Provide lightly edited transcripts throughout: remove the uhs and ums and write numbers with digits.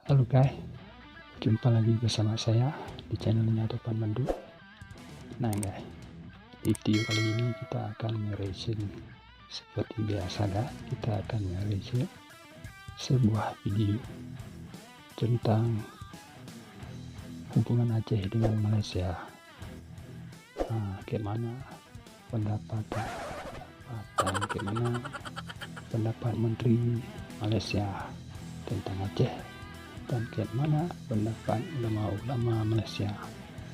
Halo guys, jumpa lagi bersama saya di channelnya Topan Mandu. Nah guys, di video kali ini kita akan mereview seperti biasa guys. Kita akan mereview sebuah video tentang hubungan Aceh dengan Malaysia. Bagaimana pendapat Menteri Malaysia tentang Aceh, dan bagaimana pendapat ulama-ulama Malaysia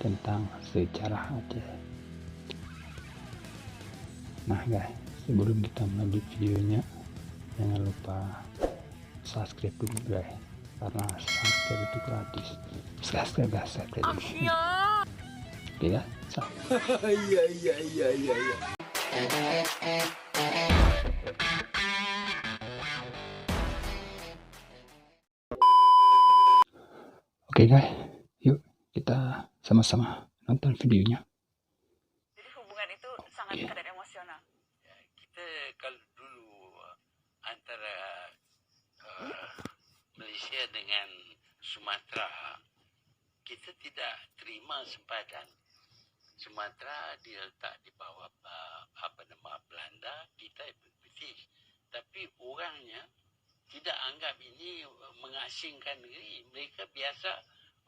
tentang sejarah Aceh. Nah guys, sebelum kita melanjut videonya, jangan lupa subscribe dulu guys, karena subscribe itu gratis. Subscribe dulu. Oke ya. Iya. Oke guys, yuk kita sama-sama nonton videonya. Jadi hubungan itu sangat dekat dan emosional. Ya, kita kalau dulu antara Malaysia dengan Sumatera, kita tidak terima sempadan. Sumatera diletak di bawah Belanda, kita British. Tapi orangnya tidak anggap ini mengasingkan diri. Mereka biasa,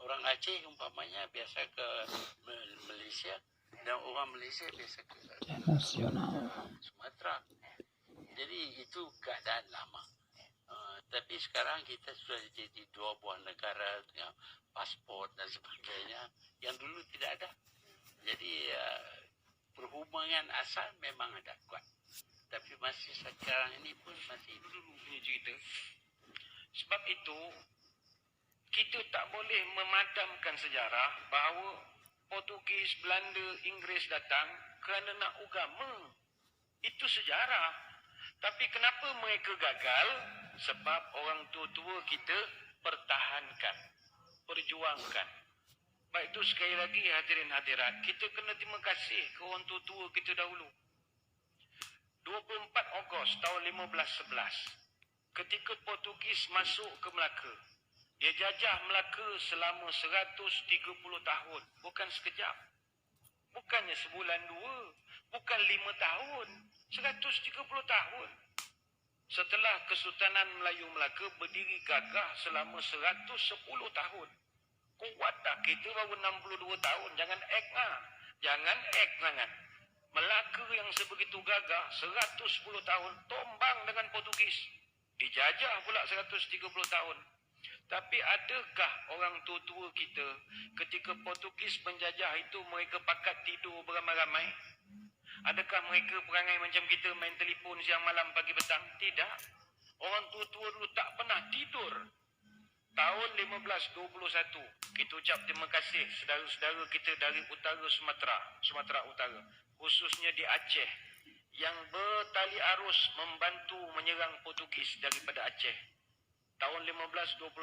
orang Aceh umpamanya biasa ke Malaysia, dan orang Malaysia biasa ke Nasional Sumatera. Jadi itu keadaan lama. Tapi sekarang kita sudah jadi dua buah negara dengan pasport dan sebagainya, yang dulu tidak ada. Jadi perhubungan asal memang ada kuat. Tapi masih sekarang ini pun masih dulu punya cerita. Sebab itu kita tak boleh memadamkan sejarah bahawa Portugis, Belanda, Inggeris datang kerana nak agama. Itu sejarah. Tapi kenapa mereka gagal? Sebab orang tua-tua kita pertahankan, perjuangkan. Baik itu sekali lagi hadirin hadirat, kita kena terima kasih ke orang tua-tua kita dahulu. 24 Ogos tahun 1511, ketika Portugis masuk ke Melaka, dia jajah Melaka selama 130 tahun. Bukan sekejap. Bukannya sebulan dua. Bukan 5 tahun. 130 tahun. Setelah Kesultanan Melayu Melaka berdiri gagah selama 110 tahun. Kuat tak? Kita baru 62 tahun. Jangan act lah. Jangan act sangat. Melaka yang sebegitu gagah 110 tahun tombang dengan Portugis. Dijajah pula 130 tahun. Tapi adakah orang tua-tua kita ketika Portugis menjajah itu mereka pakat tidur beramai-ramai? Adakah mereka perangai macam kita main telefon siang malam pagi petang? Tidak. Orang tua-tua dulu tak pernah tidur. Tahun 1521, kita ucap terima kasih saudara-saudara kita dari utara Sumatera Utara, khususnya di Aceh, yang bertali arus membantu menyerang Portugis daripada Aceh. Tahun 1521,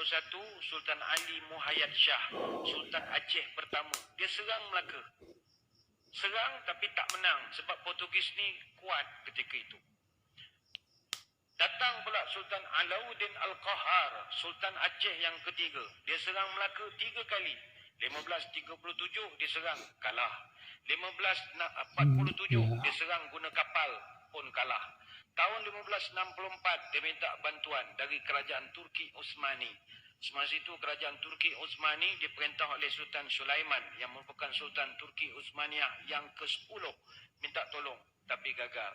Sultan Ali Muhayyad Shah, Sultan Aceh pertama, dia serang Melaka. Serang tapi tak menang sebab Portugis ni kuat ketika itu. Datang pula Sultan Alauddin Al-Qahar, Sultan Aceh yang ketiga. Dia serang Melaka 3 kali. 1537 dia serang, kalah. 1547 dia serang guna kapal, pun kalah. Tahun 1564 dia minta bantuan dari kerajaan Turki Utsmani. Semasa itu kerajaan Turki Utsmani diperintah oleh Sultan Sulaiman yang merupakan Sultan Turki Utsmaniyah yang ke-10, minta tolong tapi gagal.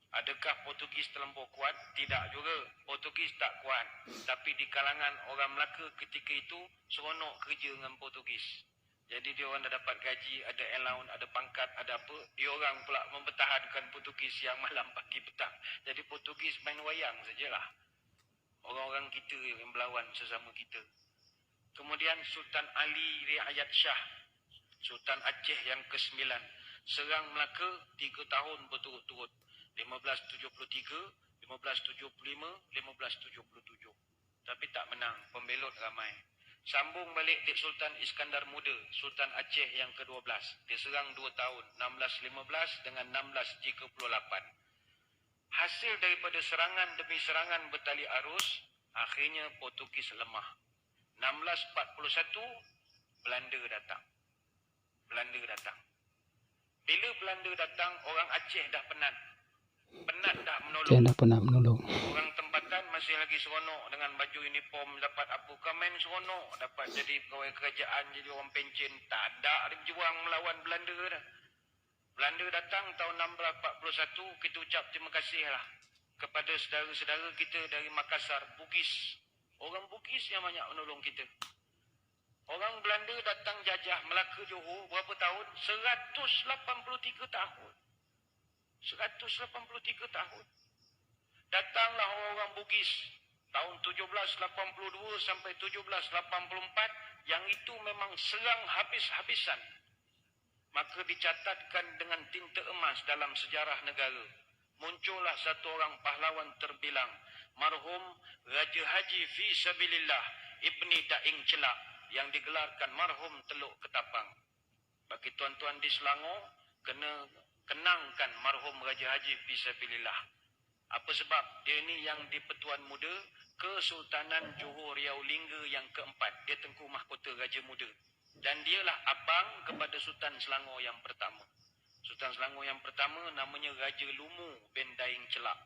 Adakah Portugis terlampau kuat? Tidak juga. Portugis tak kuat. Tapi di kalangan orang Melaka ketika itu seronok kerja dengan Portugis. Jadi dia orang dah dapat gaji, ada allowance, ada pangkat, ada apa. Dia orang pula mempertahankan Portugis siang malam pagi petang. Jadi Portugis main wayang sajalah. Orang-orang kita yang berlawan sesama kita. Kemudian Sultan Ali Riayat Shah, Sultan Aceh yang ke-9, serang Melaka 3 tahun berturut-turut. 1573, 1575, 1577. Tapi tak menang, pembelot ramai. Sambung balik di Sultan Iskandar Muda, Sultan Aceh yang ke-12. Dia serang 2 tahun, 1615 dengan 1638. Hasil daripada serangan demi serangan bertali arus, akhirnya Portugis lemah. 1641 Belanda datang. Bila Belanda datang, orang Aceh dah penat. Penat dah menolong. Saya dah pernah menolong. Orang tempatan masih lagi seronok dengan baju uniform, dapat apa komen seronok, dapat jadi pegawai kerajaan, jadi orang pencen. Tak ada berjuang melawan Belanda dah. Belanda datang tahun 1641, kita ucap terima kasih lah kepada saudara-saudara kita dari Makassar, Bugis. Orang Bugis yang banyak menolong kita. Orang Belanda datang jajah Melaka Johor berapa tahun? 183 tahun. 183 tahun. Datanglah orang Bugis tahun 1782 sampai 1784, yang itu memang serang habis-habisan. Maka dicatatkan dengan tinta emas dalam sejarah negara. Muncullah satu orang pahlawan terbilang, marhum Raja Haji Fi Sabilillah Ibni Daing Celak, yang digelarkan marhum Teluk Ketapang. Bagi tuan-tuan di Selangor, kena kenangkan marhum Raja Haji Fi Sabilillah. Apa sebab? Dia ni yang di Pertuan Muda Kesultanan Johor Riau Lingga yang keempat. Dia Tengku Mahkota Raja Muda. Dan dialah abang kepada Sultan Selangor yang pertama. Sultan Selangor yang pertama namanya Raja Lumu bin Daing Celak.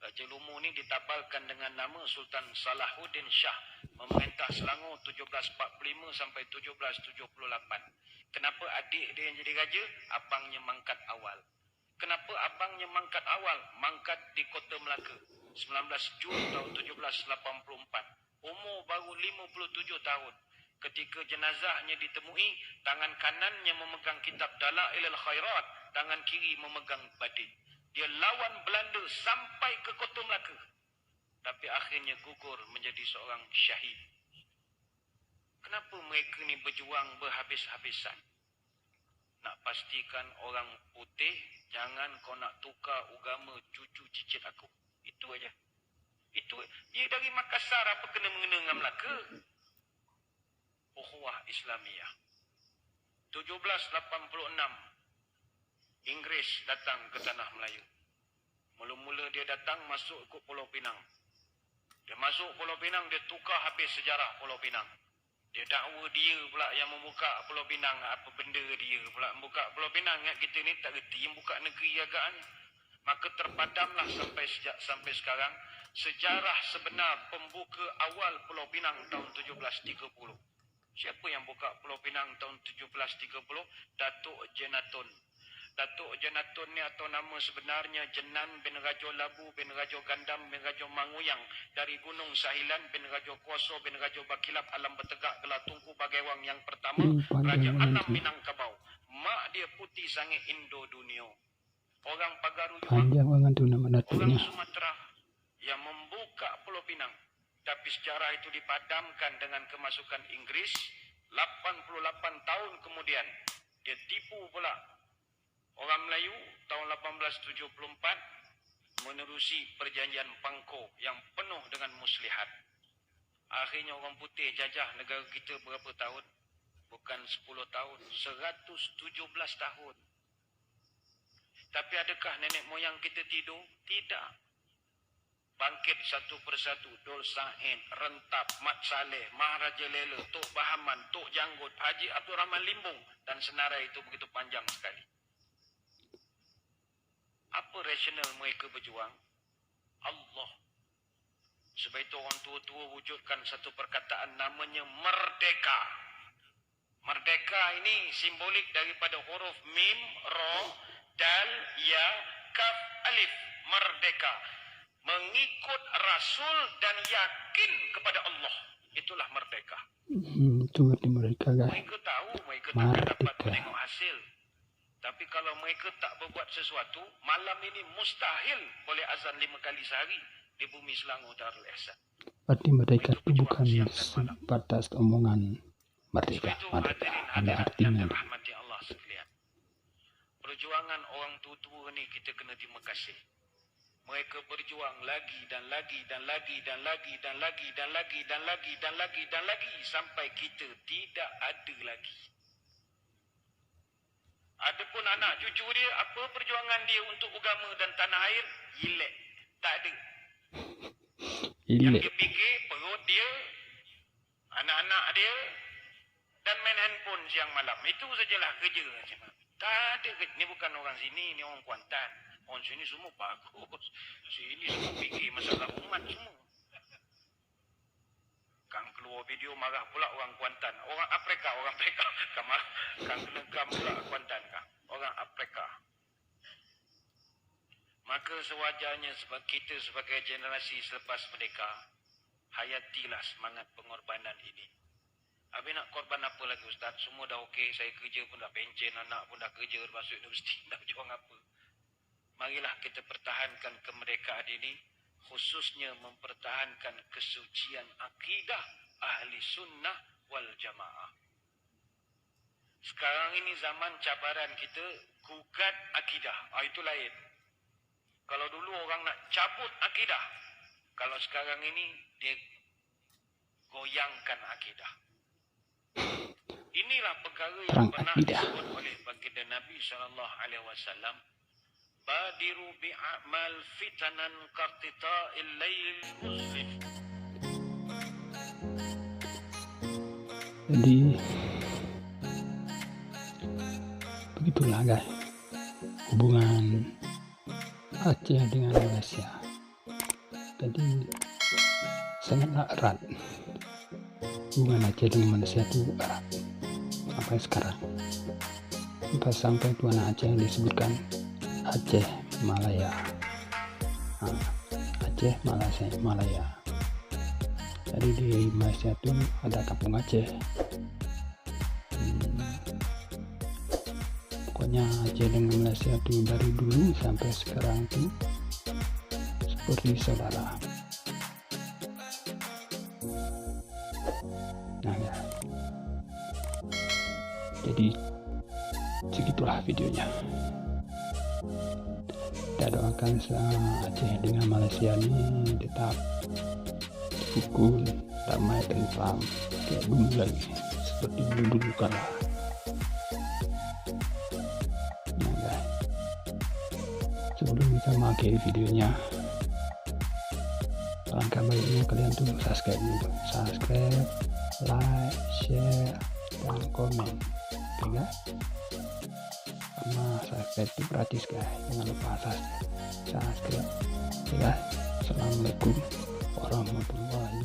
Raja Lumu ni ditabalkan dengan nama Sultan Salahuddin Shah, memerintah Selangor 1745 sampai 1778. Kenapa adik dia yang jadi raja? Abangnya mangkat awal. Kenapa abangnya mangkat awal? Mangkat di Kota Melaka 19 Jun tahun 1784. Umur baru 57 tahun. Ketika jenazahnya ditemui, tangan kanannya memegang kitab Dalailul Khairat, tangan kiri memegang badin. Dia lawan Belanda sampai ke Kota Melaka. Tapi akhirnya gugur menjadi seorang syahid. Kenapa mereka ni berjuang berhabis-habisan? Nak pastikan orang putih, jangan kau nak tukar agama cucu cicit aku. Itu aja. Itu dia dari Makassar, apa kena mengena dengan Melaka? Ukhuwah Islamiyah. 1786 Inggeris datang ke tanah Melayu. Mula-mula dia datang masuk ikut Pulau Pinang. Dia masuk Pulau Pinang, dia tukar habis sejarah Pulau Pinang. Dia dakwa dia pula yang membuka Pulau Pinang. Apa benda dia pula membuka Pulau Pinang? Ingat kita ni tak reti yang buka negeri agaknya. Maka terpadamlah sampai sekarang sejarah sebenar pembuka awal Pulau Pinang tahun 1730. Siapa yang buka Pulau Pinang tahun 1730? Datuk Jenatun. Datuk Jenatun ni atau nama sebenarnya Jenan bin Rajo Labu bin Rajo Gandam bin Rajo Manguyang, dari Gunung Sahilan bin Rajo Kuoso bin Rajo Bakilap Alam Bertegak Gelar Tunku Bagaiwang yang pertama, Raja Alam Minangkabau. Mak dia putih sangat Indo Dunia. Orang Pagaru Yuang, orang Sumatera yang membuka Pulau Pinang. Tapi sejarah itu dipadamkan dengan kemasukan Inggris. 88 tahun kemudian dia tipu pula orang Melayu tahun 1874 menerusi perjanjian Pangko yang penuh dengan muslihat. Akhirnya orang putih jajah negara kita berapa tahun? Bukan 10 tahun, 117 tahun. Tapi adakah nenek moyang kita tidur? Tidak. Bangkit satu persatu, Dol Said, Rentap, Mat Saleh, Maharaja Lela, Tok Bahaman, Tok Janggut, Haji Abdul Rahman Limbung, dan senarai itu begitu panjang sekali. Apa rasional mereka berjuang? Allah. Sebab itu orang tua-tua wujudkan satu perkataan namanya merdeka. Merdeka ini simbolik daripada huruf mim, ro, dal, ya, kaf, alif. Merdeka. Mengikut Rasul dan yakin kepada Allah. Itulah merdeka. Itu arti mereka, guys. Mereka tahu mereka tak dapat menengok hasil. Tapi kalau mereka tak berbuat sesuatu, malam ini mustahil boleh azan 5 kali sehari di bumi Selangor Darul Ihsan. Arti merdeka itu bukan sebatas omongan merdeka. Ada artinya. Allah sekalian. Perjuangan orang tua-tua ni kita kena terima kasih. Mereka berjuang lagi dan lagi dan lagi dan lagi dan lagi dan lagi dan lagi dan lagi dan lagi sampai kita tidak ada lagi. Adapun anak cucu dia, apa perjuangan dia untuk agama dan tanah air? Ilek. Tak ada. Yang dia fikir perut dia, anak-anak dia dan main handphone siang malam. Itu sajalah kerja. Tak ada, ni bukan orang sini, ni orang Kuantan. Orang sini semua bagus. Sini semua fikir masalah umat semua. Kang keluar video marah pula orang Kuantan. Orang Afrika. Kang kena pula Kuantan kang. Orang Afrika. Maka sewajarnya sebab kita sebagai generasi selepas merdeka, hayatilah semangat pengorbanan ini. Habis nak korban apa lagi Ustaz? Semua dah okey, saya kerja pun dah pencen, anak pun dah kerja, masuk universiti, nak berjuang apa? Marilah kita pertahankan kemerdekaan ini, khususnya mempertahankan kesucian akidah ahli sunnah wal jamaah. Sekarang ini zaman cabaran kita, gugat akidah. Itu lain. Kalau dulu orang nak cabut akidah, kalau sekarang ini dia goyangkan akidah. Inilah perkara yang pernah disebut oleh baginda Nabi SAW. Badiru bi'amal fitanan qartita'il layl muslim. Jadi begitulah guys, hubungan Aceh dengan Malaysia. Jadi sangatlah erat. Hubungan Aceh dengan Malaysia itu erat sampai sekarang. Sampai tuan Aceh yang disebutkan Aceh Malaya. Aceh Malaya. Jadi di Malaysia itu ada kampung Aceh. Pokoknya Aceh dengan Malaysia itu dari dulu sampai sekarang itu seperti saudara. Nah ya, jadi segitulah videonya. Kita doakan Aceh dengan Malaysia ini tetap rukun, damai, tentram kayak dulu lagi, seperti dulu kala. Nah guys, sebelum kita mengakhiri videonya, alangkah baiknya kalian tuh subscribe dulu, like, share, dan komen. Oke guys, karena subscribe itu gratis guys, jangan lupa subscribe. Oke guys, assalamualaikum warahmatullahi